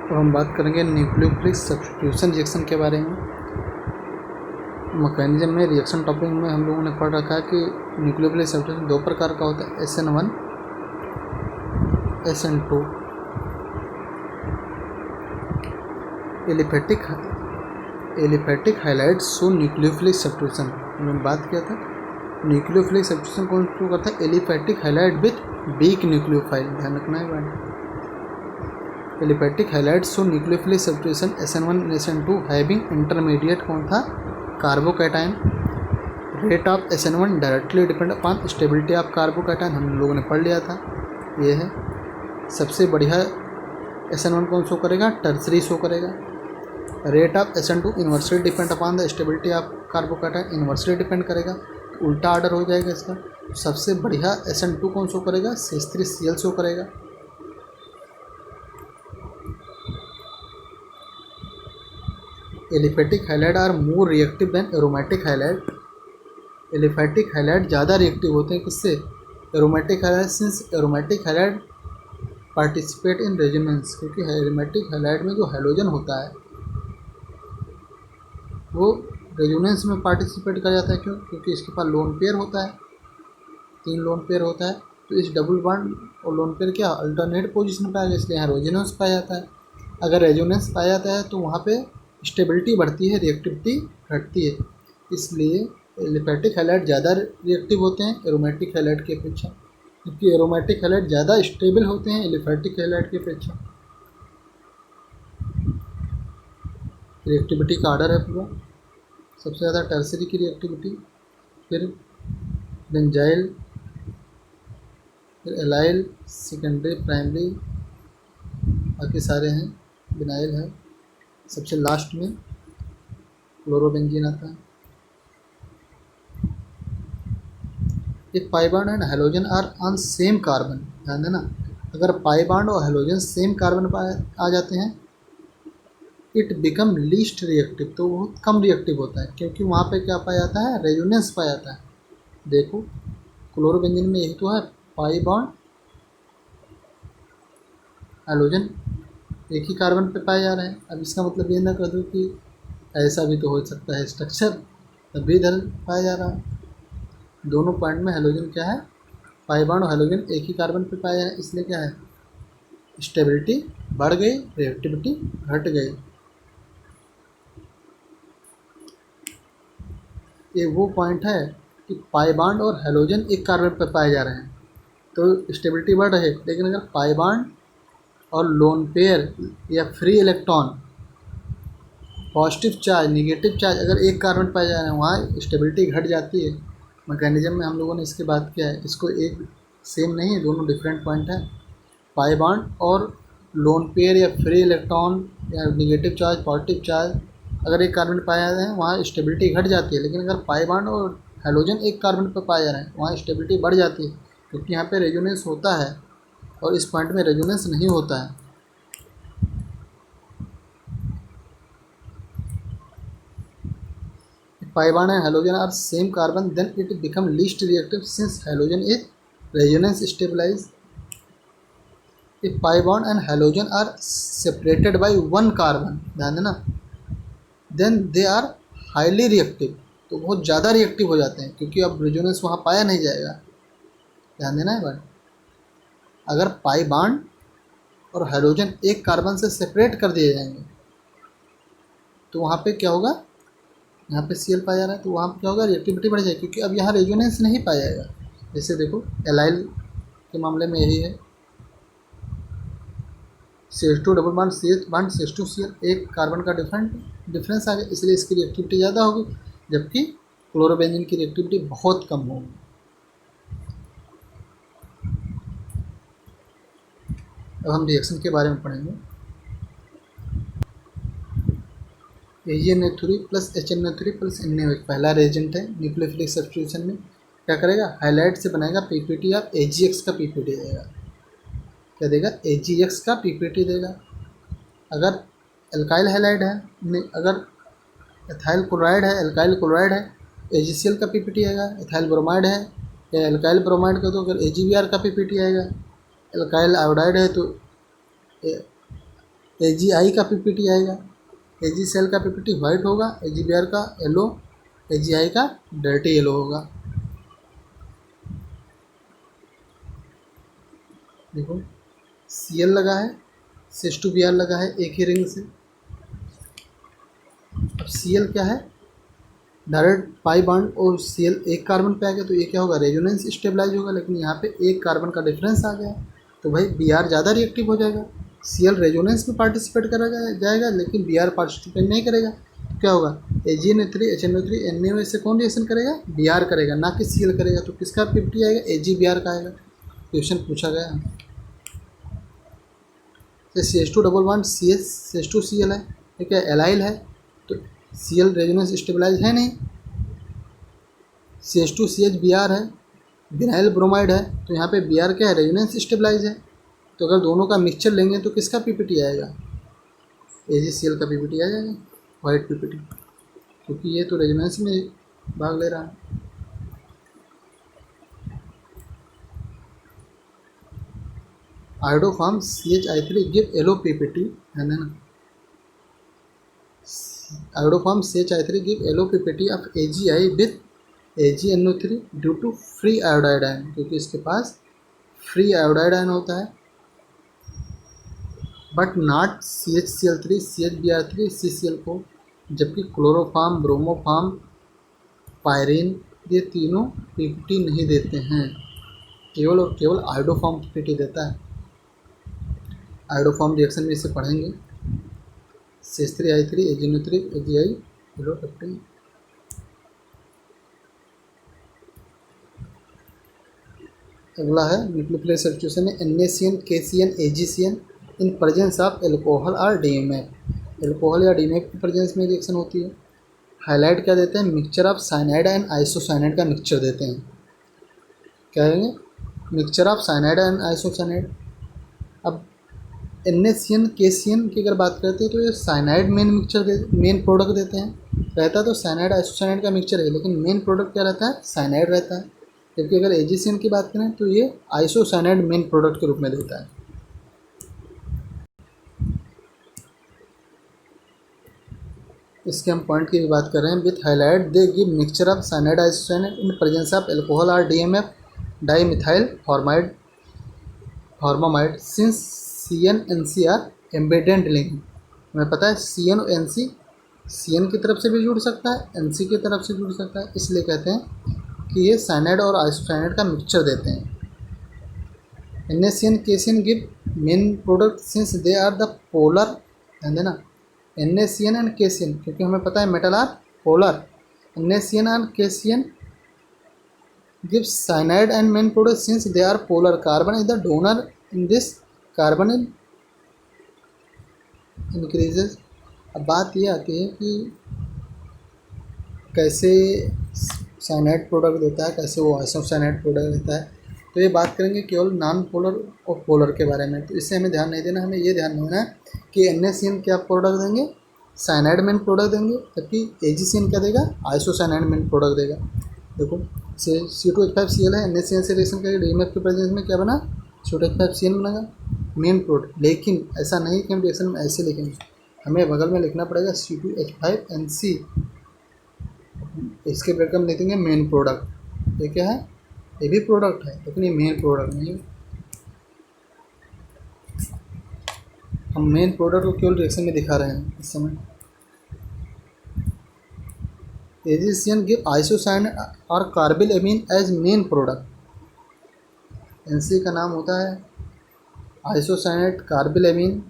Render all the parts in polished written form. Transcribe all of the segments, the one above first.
तो हम बात करेंगे न्यूक्लियोफिलिक सब्स्टिट्यूशन रिएक्शन के बारे में। मैकेनिज्म में रिएक्शन टॉपिक में हम लोगों ने पढ़ रखा है कि न्यूक्लियोफिलिक सब्स्टिट्यूशन दो प्रकार का होता है, SN1 SN2। Aliphatic highlight show nucleophilic substitution हमने बात किया था। न्यूक्लियोफिलिक सब्स्टिट्यूशन कौन शो करता है? Aliphatic highlight with weak nucleophile, ध्यान रखना है बात। Aliphatic highlight show nucleophilic substitution SN1 and SN2 having intermediate कौन था? Carbocation. Rate of SN1 directly depend upon stability of carbocation, हम लोगों ने पढ़ लिया था, ये है। सबसे बढ़िया SN1 कौन शो करेगा? टर्सरी शो करेगा। Rate of SN2 inversely depend upon the stability of carbocation, inversely depend करेगा, उल्टा ऑर्डर हो जाएगा इसका। सबसे बढ़िया SN2 कौन शो करेगा? CH3Cl शो करेगा। Aliphatic halide are more reactive than aromatic halide. Aliphatic halide ज़्यादा रिएक्टिव होते हैं किससे? Aromatic halide, since aromatic halide participate in resonance, क्योंकि एरोमेटिक हाइलाइट में जो हैलोजन होता है वो रेजोनेंस में पार्टिसिपेट कर जाता है। क्यों? क्योंकि इसके पास लोन पेयर होता है, 3 लोन पेयर होता है, तो इस डबल बॉन्ड और लोन पेयर क्या अल्टरनेट पोजीशन पे आएगा, इसलिए यहाँ रेजोनेंस पाया जाता है। अगर रेजोनेंस पाया जाता है तो वहाँ पे स्टेबिलिटी बढ़ती है, रिएक्टिविटी घटती है, इसलिए एलिफैटिक हाइलाइट ज़्यादा रिएक्टिव होते हैं एरोमेटिक हाइलाइट की अपेक्षा, क्योंकि एरोमेटिक हाइलाइट ज़्यादा स्टेबल होते हैं एलिफैटिक हाइलाइट की अपेक्षा। रिएक्टिविटी का आर्डर है पूरा, सबसे ज़्यादा टर्सरी की रिएक्टिविटी, फिर बेंजाइल, फिर एलाइल, सेकेंडरी, प्राइमरी, बाकी सारे हैं, विनाइल है, सबसे लास्ट में क्लोरोबेंजीन आता है। एक pi bond and halogen are on same carbon, ध्यान देना, अगर पाई बॉन्ड और हैलोजन सेम कार्बन पर आ जाते हैं इट बिकम लीस्ट रिएक्टिव, तो बहुत कम रिएक्टिव होता है, क्योंकि वहाँ पे क्या पाया जाता है? रेजोनेंस पाया जाता है। देखो क्लोरोबेंजीन में यही तो है, पाई बॉन्ड हैलोजन एक ही कार्बन पे पाए जा रहे हैं। अब इसका मतलब ये ना कर दो कि ऐसा भी तो हो सकता है स्ट्रक्चर, तब भी इधर पाया जा रहा है। दोनों पॉइंट में हैलोजन क्या है? पाई बॉन्ड और हैलोजन एक ही कार्बन पे पाया जा रहा है, इसलिए क्या है? स्टेबिलिटी बढ़ गई, रिएक्टिविटी घट गई। ये वो पॉइंट है कि पाई बॉन्ड और हैलोजन एक कार्बन पर पाए जा रहे हैं तो स्टेबिलिटी बढ़ रही है, लेकिन अगर पाई बॉन्ड और लोन पेयर या free electron, positive charge, negative charge अगर एक कार्बन पाए जा रहे हैं वहाँ स्टेबिलिटी घट जाती है। मैकेनिज्म में हम लोगों ने इसकी बात किया है, इसको एक सेम नहीं है, दोनों डिफरेंट पॉइंट है। पाई बॉन्ड और लोन पेयर या फ्री इलेक्ट्रॉन या निगेटिव चार्ज, पॉजिटिव चार्ज अगर एक कार्बन पाए जा रहे हैं वहाँ स्टेबिलिटी घट जाती है, लेकिन अगर पाई बॉन्ड और हैलोजन एक कार्बन पर पाए जा रहे हैं वहाँ स्टेबिलिटी बढ़ जाती है, क्योंकि यहाँ पे रेजोनेंस होता है और इस पॉइंट में रेजोनेंस नहीं होता है। Pi bond and halogen are same carbon, then it become least reactive since halogen is resonance stabilized. If pi bond and halogen are separated by one carbon, ध्यान देना, then they are highly reactive, तो बहुत ज़्यादा reactive हो जाते हैं, क्योंकि अब रेजोनेंस वहाँ पाया नहीं जाएगा। ध्यान देना है बात। अगर पाई बॉन्ड और हैलोजन एक कार्बन से सेपरेट कर दिए जाएंगे तो वहाँ पे क्या होगा? यहाँ पे Cl पाया जा रहा है तो वहाँ पे क्या होगा? रिएक्टिविटी बढ़ जाएगी, क्योंकि अब यहाँ रेजोनेंस नहीं पाया जाएगा। जैसे देखो एलाइल के मामले में यही है, CH2 double bond CH bond CH2Cl, एक कार्बन का डिफरेंस आ गया, इसलिए इसकी रिएक्टिविटी ज़्यादा होगी, जबकि क्लोरोबेंजीन की रिएक्टिविटी बहुत कम होगी। अब हम रिएक्शन के बारे में पढ़ेंगे। AgNO3 plus HNO3 plus NaOH पहला रेजेंट है न्यूक्लियोफिलिक सब्स्टिट्यूशन में। क्या करेगा? हाइलाइट से बनाएगा PPT और AgX का PPT देगा। क्या देगा? AgX का PPT देगा। अगर एल्काइल हाइलाइड है, अगर एथाइल क्लोराइड है, एल्काइल क्लोराइड है, AgCl का PPT आएगा। एथाइल ब्रोमाइड है या एल्काइल ब्रोमाइड का तो अगर AgBr का PPT आएगा। एल्काइल आयोडाइड है तो AgI का PPT आएगा, AgCl का PPT वाइट होगा, AgBr का येलो, AgI का डर्टी येलो होगा। देखो Cl लगा है, CH2Br लगा है एक ही रिंग से। अब Cl क्या है, डायरेक्ट पाई बॉन्ड और Cl एक कार्बन पे आ गया तो ये क्या होगा, रेजोनेंस स्टेबलाइज होगा, लेकिन यहाँ पे एक कार्बन का डिफरेंस आ गया तो भाई Br ज़्यादा रिएक्टिव हो जाएगा। Cl रेजोनेंस में पार्टिसिपेट करा जाएगा लेकिन Br पार्टिसिपेट नहीं करेगा, तो क्या होगा, AgNO3 HNO3 NaO से कौन रिएक्शन करेगा, Br करेगा, ना कि Cl करेगा। तो किसका 50 आएगा, AgBr का आएगा। क्वेश्चन पूछा गया। CH2 डबल बॉन्ड CH2Cl है, ये क्या एलाइल है, तो Cl रेजोनेंस स्टेबलाइज है नहीं, CH2CH Br है, विनाइल ब्रोमाइड है, तो यहाँ पे Br क्या है, रेजोनेंस स्टेबलाइज है। तो अगर दोनों का मिक्सचर लेंगे तो किसका PPT आएगा, AgCl का PPT आ जाएगा, वाइट PPT, क्योंकि ये तो रेजोनेंस में भाग ले रहा है। Iodoform CHI3 give yellow PPT है ना, iodoform CHI3 give yellow PPT of AgI with AgNO3 due to free iodide ion, क्योंकि इसके पास फ्री आयोडाइड आयन होता है, but not CHCl3 CHBr3 CCl4, जबकि क्लोरोफॉर्म, ब्रोमोफॉर्म, पायरीन ये तीनों PPT नहीं देते हैं, केवल और केवल आयोडोफॉर्म PPT देता है। आयोडोफॉर्म रिएक्शन में इसे पढ़ेंगे, CH3I3 AgNO3 AgI येलो 15। अगला है न्यूक्लियोफिलिक सब्स्टिट्यूशन में NaCN KCN AgCN in presence of alcohol और DMF, एल्कोहल या DMF की प्रेजेंस में रिएक्शन होती है। हाईलाइट क्या देते हैं, mixture of cyanide and isocyanide का मिक्सचर देते हैं, क्या कहेंगे, mixture of cyanide and isocyanide. अब NaCN KCN की अगर बात करते हैं तो ये साइनाइड मेन प्रोडक्ट देते हैं, रहता तो साइनाइड आइसोसाइनाइड का मिक्सचर है, लेकिन मेन प्रोडक्ट क्या रहता है, साइनाइड रहता है। जबकि अगर AgCN की बात करें तो ये आइसोसाइनाइड मेन प्रोडक्ट के रूप में देता है। इसके हम पॉइंट की भी बात कर रहे हैं, with halide they give mixture of cyanide isocyanide in presence of alcohol और DMF dimethyl formamide since CN NC are ambident ligand. हमें पता है CN और NC CN की तरफ से भी जुड़ सकता है, NC की तरफ से जुड़ सकता है, इसलिए कहते हैं कि ये साइनाइड और आइसोसाइनाइड का मिक्सचर देते हैं। NaCN KCN give main product since they are the polar, ध्यान देना, NaCN एंड KCN, क्योंकि हमें पता है metal are polar. NaCN and KCN give cyanide and main product since they are polar, carbon is the donor in this, carbon increases. अब बात ये आती है कि कैसे साइनाइड प्रोडक्ट देता है, कैसे वो आइसोसाइनाइड प्रोडक्ट देता है, तो ये बात करेंगे केवल नॉन पोलर और पोलर के बारे में। तो इससे हमें ध्यान नहीं देना, हमें ये ध्यान देना है कि NaCN क्या प्रोडक्ट देंगे, साइनाइड मेन प्रोडक्ट देंगे, जबकि AgCN क्या देगा, आइसोसाइनाइड मेन प्रोडक्ट देगा। देखो C2H5Cl है, NaCN से रिएक्शन करेगा, DMF के प्रेजेंस में क्या बना, C2H5CN बनेगा मेन प्रोडक्ट। लेकिन ऐसा नहीं कि हम रिएक्शन में ऐसे लिखेंगे, हमें बगल में लिखना पड़ेगा C2H5NC, इसके ब्रेकअप लिखेंगे मेन प्रोडक्ट। ये क्या है, ये भी प्रोडक्ट है लेकिन ये मेन प्रोडक्ट नहीं है। हम मेन प्रोडक्ट को केवल रिएक्शन में दिखा रहे हैं इस समय। AgCN गिव आइसोसाइनाइड और carbyl amine as main product. NC का नाम होता है isocyanide carbyl amine,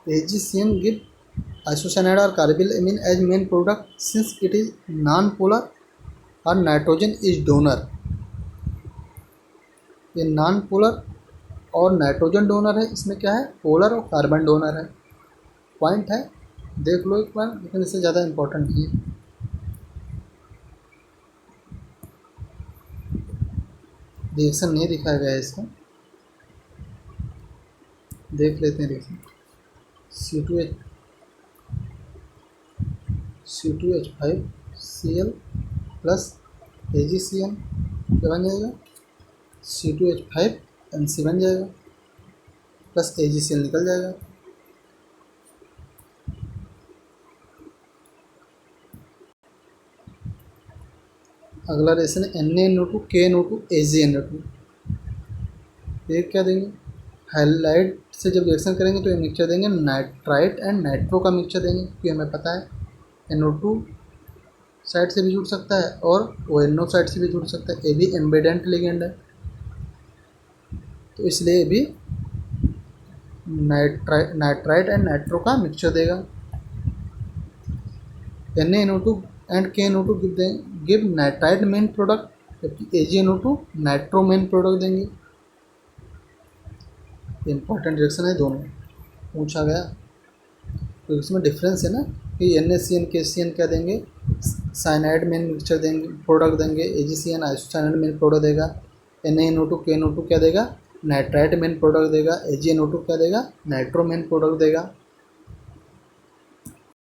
AgCN give isocyanide और carbyl amine as main product since it is non polar और नाइट्रोजन इज डोनर। ये नॉन पोलर और नाइट्रोजन डोनर है, इसमें क्या है, पोलर और कार्बन डोनर है। पॉइंट है, देख लो एक बार, लेकिन इससे ज़्यादा इम्पोर्टेंट नहीं है। रिएक्शन नहीं दिखाया गया है इसका, देख लेते हैं रिएक्शन। C2H5Cl प्लस AgCN क्या बन जाएगा, C2H5NC बन जाएगा, प्लस AgCl निकल जाएगा। अगला रिएक्शन है NaNO2 KNO2 AgNO2। ये क्या देंगे, हाइलाइट से जब रिएक्शन करेंगे तो ये मिक्सचर देंगे नाइट्राइट एंड नाइट्रो का मिक्सचर देंगे, क्योंकि हमें पता है NO2 साइड से भी जुड़ सकता है और ONO साइड से भी जुड़ सकता है। ये भी एम्बिडेंट लिगेंड है, तो इसलिए ये भी नाइट्राइट एंड नाइट्रो का मिक्सचर देगा। NaNO2 and KNO2 give nitrite main product, जबकि AgNO2 नाइट्रो मेन प्रोडक्ट देंगे। इंपॉर्टेंट रिएक्शन है, दोनों पूछा गया, तो इसमें डिफरेंस है ना कि NaCN KCN क्या देंगे, साइनाइड मेन मिक्सचर देंगे, प्रोडक्ट देंगे। AgCN आइसोसाइनाइड मेन प्रोडक्ट देगा। NaNO2 KNO2 क्या देगा, नाइट्राइट मेन प्रोडक्ट देगा। AgNO2 क्या देगा, नाइट्रो मेन प्रोडक्ट देगा।